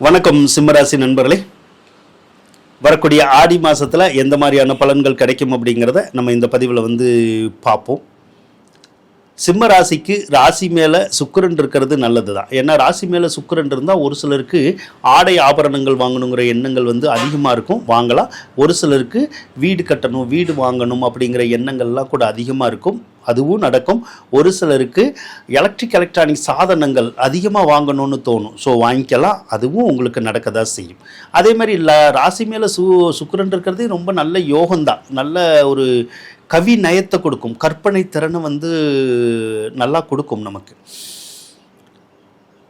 வணக்கம் சிம்மராசி நண்பர்களே. வரக்கூடிய ஆடி மாதத்தில் எந்த மாதிரியான பலன்கள் கிடைக்கும் அப்படிங்கிறத நம்ம இந்த பதிவில் பார்ப்போம். சிம்ம ராசிக்கு ராசி மேலே சுக்கிரன் இருக்கிறது நல்லது தான். ஏன்னா ராசி மேலே சுக்கிரன் இருந்தால் ஒரு சிலருக்கு ஆடை ஆபரணங்கள் வாங்கணுங்கிற எண்ணங்கள் அதிகமாக இருக்கும், வாங்கலாம். ஒரு சிலருக்கு வீடு கட்டணும், வீடு வாங்கணும் அப்படிங்கிற எண்ணங்கள்லாம் கூட அதிகமாக இருக்கும், அதுவும் நடக்கும். ஒரு சிலருக்கு எலக்ட்ரானிக் சாதனங்கள் அதிகமாக வாங்கணும்னு தோணும், ஸோ வாங்கிக்கலாம், அதுவும் உங்களுக்கு நடக்க தான் செய்யும். அதே மாதிரி ராசி மேலே சுக்கிரன் இருக்கிறதே ரொம்ப நல்ல யோகம்தான். நல்ல ஒரு கவி நயத்தை கொடுக்கும், கற்பனை திறனை நல்லா கொடுக்கும் நமக்கு.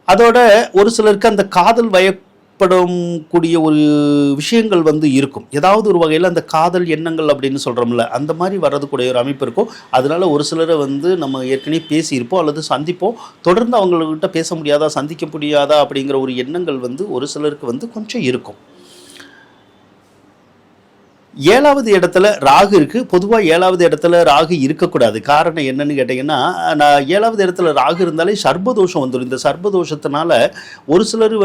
அதோட ஒரு சிலருக்கு அந்த காதல் வயப்படும் கூடிய ஒரு விஷயங்கள் இருக்கும். ஏதாவது ஒரு வகையில் அந்த காதல் எண்ணங்கள் அப்படின்னு சொல்கிறோம்ல, அந்த மாதிரி வர்றதுக்கூடிய ஒரு அமைப்பு இருக்கும். அதனால ஒரு சிலரை நம்ம ஏற்கனவே பேசியிருப்போம் அல்லது சந்திப்போம், தொடர்ந்து அவங்கக்கிட்ட பேச முடியாதா, சந்திக்க முடியாதா அப்படிங்கிற ஒரு எண்ணங்கள் ஒரு சிலருக்கு கொஞ்சம் இருக்கும். 7வது இடத்துல ராகு இருக்குது. பொதுவாக 7வது இடத்துல ராகு இருக்கக்கூடாது. காரணம் என்னன்னு கேட்டிங்கன்னா, நான் 7வது இடத்துல ராகு இருந்தாலே சர்ப்பதோஷம் வந்துடும். இந்த சர்ப்பதோஷத்தினால ஒரு சிலர்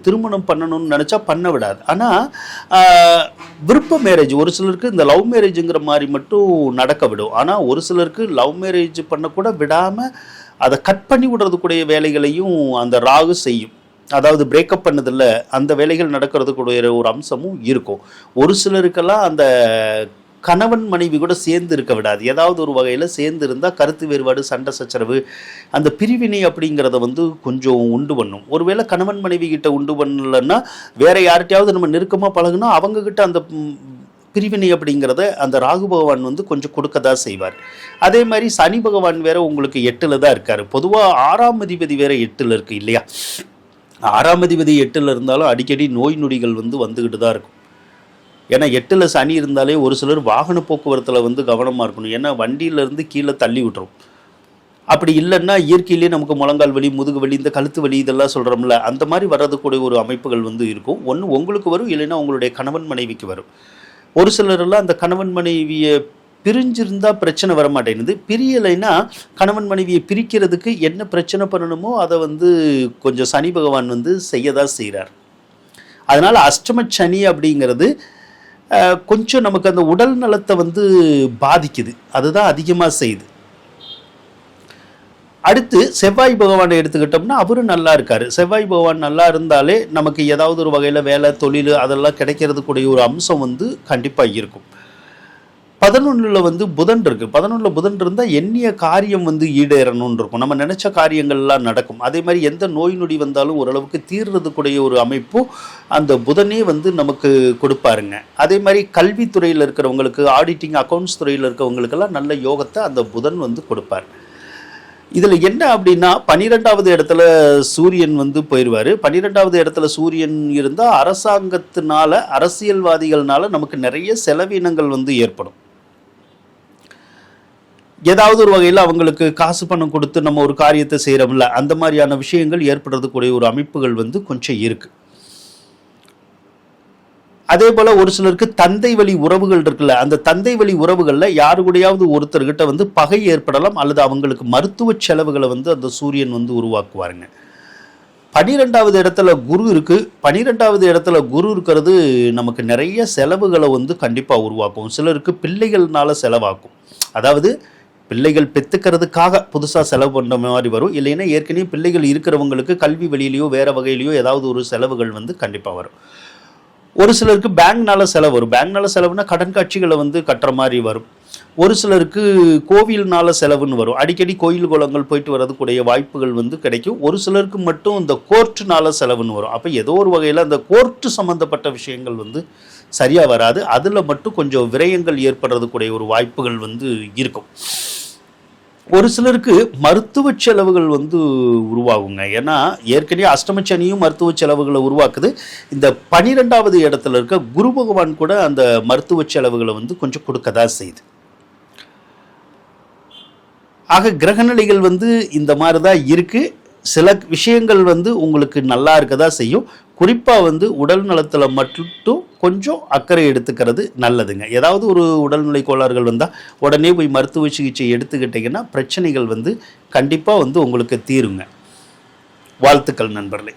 திருமணம் பண்ணணும்னு நினச்சா பண்ண விடாது. ஆனால் விருப்ப மேரேஜ் ஒரு சிலருக்கு இந்த லவ் மேரேஜுங்கிற மாதிரி மட்டும் நடக்க விடும். ஆனால் ஒரு சிலருக்கு லவ் மேரேஜ் பண்ணக்கூட விடாமல் அதை கட் பண்ணி விடுறதுக்குடைய வேலைகளையும் அந்த ராகு செய்யும். அதாவது பிரேக்கப் பண்ணதில்ல, அந்த வேலைகள் நடக்கிறதுக்குடைய ஒரு அம்சமும் இருக்கும். ஒரு சிலருக்கெல்லாம் அந்த கணவன் மனைவி கூட சேர்ந்து இருக்க விடாது. ஏதாவது ஒரு வகையில் சேர்ந்து இருந்தால் கருத்து வேறுபாடு, சண்டை சச்சரவு, அந்த பிரிவினை அப்படிங்கிறத கொஞ்சம் உண்டு பண்ணும். ஒருவேளை கணவன் மனைவி கிட்ட உண்டு பண்ணலன்னா வேற யார்கிட்டையாவது நம்ம நெருக்கமாக பழகுனா அவங்கக்கிட்ட அந்த பிரிவினை அப்படிங்கிறத அந்த ராகு பகவான் கொஞ்சம் கொடுக்க தான் செய்வார். அதே மாதிரி சனி பகவான் வேற உங்களுக்கு 8ல் தான் இருக்கார். பொதுவாக 6ஆம் அதிபதி வேற 8ல் இருக்கு இல்லையா? 6ஆம் அதிபதி 8ல் இருந்தாலும் அடிக்கடி நோய் நொடிகள் வந்துக்கிட்டு தான் இருக்கும். ஏன்னா 8ல் சனி இருந்தாலே ஒரு சிலர் வாகன போக்குவரத்தில் கவனமாக இருக்கணும். ஏன்னா வண்டியிலேருந்து கீழே தள்ளி விட்டுரும். அப்படி இல்லைன்னா இயற்கையிலேயே நமக்கு முழங்கால் வலி, முதுகு வலி, இந்த கழுத்து வலி இதெல்லாம் சொல்கிறோம்ல, அந்த மாதிரி வர்றதுக்கூடிய ஒரு அமைப்புகள் இருக்கும். ஒன்று உங்களுக்கு வரும், இல்லைன்னா உங்களுடைய கணவன் மனைவிக்கு வரும். ஒரு சிலரெல்லாம் அந்த கணவன் மனைவியை பிரிஞ்சிருந்தால் பிரச்சனை வர மாட்டேங்குது. பிரியலைன்னா கணவன் மனைவியை பிரிக்கிறதுக்கு என்ன பிரச்சனை பண்ணணுமோ அதை கொஞ்சம் சனி பகவான் செய்ய தான் செய்கிறார். அதனால் அஷ்டம சனி அப்படிங்கிறது கொஞ்சம் நமக்கு அந்த உடல் நலத்தை பாதிக்குது, அதுதான் அதிகமாக செய்யுது. அடுத்து செவ்வாய் பகவானை எடுத்துக்கிட்டோம்னா அவரும் நல்லா இருக்கார். செவ்வாய் பகவான் நல்லா இருந்தாலே நமக்கு ஏதாவது ஒரு வகையில் வேலை, தொழில் அதெல்லாம் கிடைக்கிறதுக்குடைய ஒரு அம்சம் கண்டிப்பாக இருக்கும். 11ல் புதன் இருக்குது. 11ல் புதன் இருந்தால் எண்ணிய காரியம் ஈடேறணும்னு இருக்கும். நம்ம நினச்ச காரியங்கள்லாம் நடக்கும். அதே மாதிரி எந்த நோய் நொடி வந்தாலும் ஓரளவுக்கு தீர்றதுக்குடைய ஒரு அமைப்பும் அந்த புதனே நமக்கு கொடுப்பாருங்க. அதே மாதிரி கல்வித்துறையில் இருக்கிறவங்களுக்கு, ஆடிட்டிங் அக்கௌண்ட்ஸ் துறையில் இருக்கிறவங்களுக்கெல்லாம் நல்ல யோகத்தை அந்த புதன் கொடுப்பார். இதில் என்ன அப்படின்னா 12வது இடத்துல சூரியன் போயிடுவார். 12வது இடத்துல சூரியன் இருந்தால் அரசாங்கத்தினால, அரசியல்வாதிகள்னால நமக்கு நிறைய செலவினங்கள் ஏற்படும். ஏதாவது ஒரு வகையில் அவங்களுக்கு காசு பணம் கொடுத்து நம்ம ஒரு காரியத்தை செய்கிறோம்ல, அந்த மாதிரியான விஷயங்கள் ஏற்படுறதுக்கூடிய ஒரு அமைப்புகள் கொஞ்சம் இருக்குது. அதே போல் ஒரு சிலருக்கு தந்தை வழி உறவுகள் இருக்குல்ல, அந்த தந்தை வழி உறவுகளில் யாரு கூடயாவது ஒருத்தர்கிட்ட பகை ஏற்படலாம், அல்லது அவங்களுக்கு மருத்துவ செலவுகளை அந்த சூரியன் உருவாக்குவாருங்க. 12வது இடத்துல குரு இருக்குது. 12வது இடத்துல குரு இருக்கிறது நமக்கு நிறைய செலவுகளை கண்டிப்பாக உருவாக்கும். சிலருக்கு பிள்ளைகள்னால செலவாக்கும். அதாவது பிள்ளைகள் பெற்றுக்கிறதுக்காக புதுசாக செலவு பண்ணுற மாதிரி வரும். இல்லைன்னா ஏற்கனவே பிள்ளைகள் இருக்கிறவங்களுக்கு கல்வி வழியிலையோ வேறு வகையிலையோ ஏதாவது ஒரு செலவுகள் கண்டிப்பாக வரும். ஒரு சிலருக்கு பேங்க்னால செலவு வரும். பேங்க்னால செலவுனா கடன் காட்சிகளை கட்டுற மாதிரி வரும். ஒரு சிலருக்கு கோவில்னால செலவுன்னு வரும். அடிக்கடி கோயில் குளங்கள் போயிட்டு வர்றதுக்குடைய வாய்ப்புகள் கிடைக்கும். ஒரு சிலருக்கு மட்டும் இந்த கோர்ட்டுனால செலவுன்னு வரும். அப்போ ஏதோ ஒரு வகையில் அந்த கோர்ட்டு சம்மந்தப்பட்ட விஷயங்கள் சரியாக வராது. அதில் மட்டும் கொஞ்சம் விரயங்கள் ஏற்படுறதுக்குடைய ஒரு வாய்ப்புகள் இருக்கும். ஒரு சிலருக்கு மருத்துவ செலவுகள் உருவாகுங்க. ஏன்னா ஏற்கனவே அஷ்டமச்சனியும் மருத்துவ செலவுகளை உருவாக்குது. இந்த 12வது இடத்துல இருக்க குரு பகவான் கூட அந்த மருத்துவ செலவுகளை கொஞ்சம் கொடுக்கதான் செய்யுது. ஆக கிரகநிலைகள் இந்த மாதிரி தான் இருக்குது. சில விஷயங்கள் உங்களுக்கு நல்லா இருக்கதா செய்யும். குறிப்பாக உடல் நலத்தில் மட்டும் கொஞ்சம் அக்கறை எடுத்துக்கிறது நல்லதுங்க. ஏதாவது ஒரு உடல்நிலை கோளாறுகள் வந்தால் உடனே போய் மருத்துவ சிகிச்சை எடுத்துக்கிட்டிங்கன்னா பிரச்சனைகள் கண்டிப்பாக உங்களுக்கு தீருங்க. வாழ்த்துக்கள் நண்பர்களே.